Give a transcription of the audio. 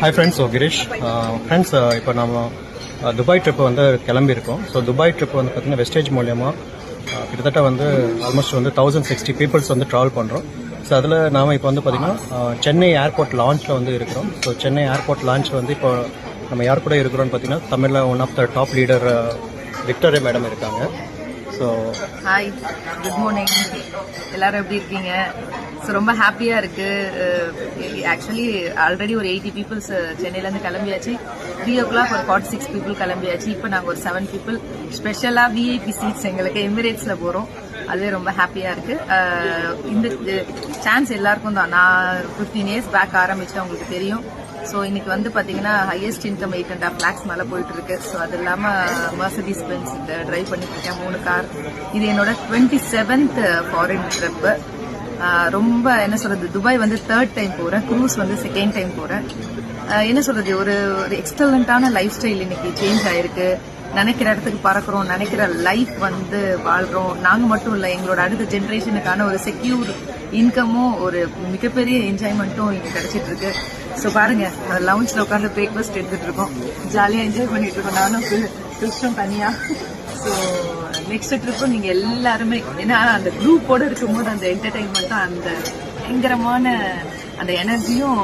Hi friends, Girish friends. இப்போ நம்ம Dubai trip வந்து கிளம்பியிருக்கோம். ஸோ துபாய் ட்ரிப் வந்து பார்த்திங்கன்னா வெஸ்டேஜ் மூலியமாக கிட்டத்தட்ட வந்து ஆல்மோஸ்ட் வந்து 1060 பீப்புள்ஸ் வந்து ட்ராவல் பண்ணுறோம். ஸோ அதில் நாம் இப்போ வந்து பார்த்திங்கன்னா சென்னை ஏர்போர்ட் லான்ச்சில் வந்து இருக்கிறோம். ஸோ சென்னை ஏர்போர்ட் லான்ச் வந்து இப்போ நம்ம யார் கூட இருக்கிறோம்னு பார்த்திங்கன்னா தமிழில் one of the top leader Victoria madam இருக்காங்க. So hi, good morning. எல்லாரும் எப்படி இருக்கீங்க? ஸோ ரொம்ப ஹாப்பியாக இருக்குது. ஆக்சுவலி ஆல்ரெடி ஒரு 80 பீப்புள்ஸ் சென்னையிலேருந்து கிளம்பியாச்சு. 3 o'clock ஒரு 46 பீப்புள் கிளம்பியாச்சு. இப்போ நாங்கள் ஒரு 7 பீப்புள் ஸ்பெஷலாக விஐபி சீட்ஸ் எங்களுக்கு எமிரேட்ஸில் போகிறோம். அதுவே ரொம்ப ஹாப்பியாக இருக்குது. இந்த சான்ஸ் எல்லாருக்கும் தான். நான் 15 years பேக் ஆரம்பிச்சேன், உங்களுக்கு தெரியும். ஸோ இன்னைக்கு வந்து பார்த்தீங்கன்னா ஹையஸ்ட் இன்கம் 8.5 lakhs மேலே போயிட்டு இருக்கு. ஸோ அது இல்லாமல் மர்சிடிஸ் பென்ஸ் டிரைவ் பண்ணிட்டு இருக்கேன், 3 கார். இது என்னோட 27th ஃபாரின் ட்ரிப்பு. ரொம்ப என்ன சொல்றது, துபாய் வந்து 3rd டைம் போறேன், க்ரூஸ் வந்து 2nd டைம் போறேன். என்ன சொல்றது, ஒரு எக்ஸலண்டான லைஃப் ஸ்டைல் இன்னைக்கு சேஞ்ச் ஆயிருக்கு. நினைக்கிற இடத்துக்கு பறக்கிறோம், நினைக்கிற லைஃப் வந்து வாழ்றோம். நாங்க மட்டும் இல்ல, எங்களோட அடுத்த ஜென்ரேஷனுக்கான ஒரு செக்யூர் இன்கமும் ஒரு மிகப்பெரிய என்ஜாய்மெண்ட்டும் இங்க கிடைச்சிட்டு இருக்கு. ஸோ பாருங்க, லவுஞ்சில் உட்காந்து பிரேக்ஃபாஸ்ட் எடுத்துட்டு இருக்கோம், ஜாலியா என்ஜாய் பண்ணிட்டு இருக்கோம். நானும் கிறிஸ்டும் தனியா. ஸோ நெக்ஸ்ட் ட்ரிப்பு நீங்க எல்லாருமே, ஏன்னா அந்த குரூப்போட இருக்கும்போது அந்த என்டர்டைன்மெண்ட்டும் அந்த பயங்கரமான அந்த எனர்ஜியும்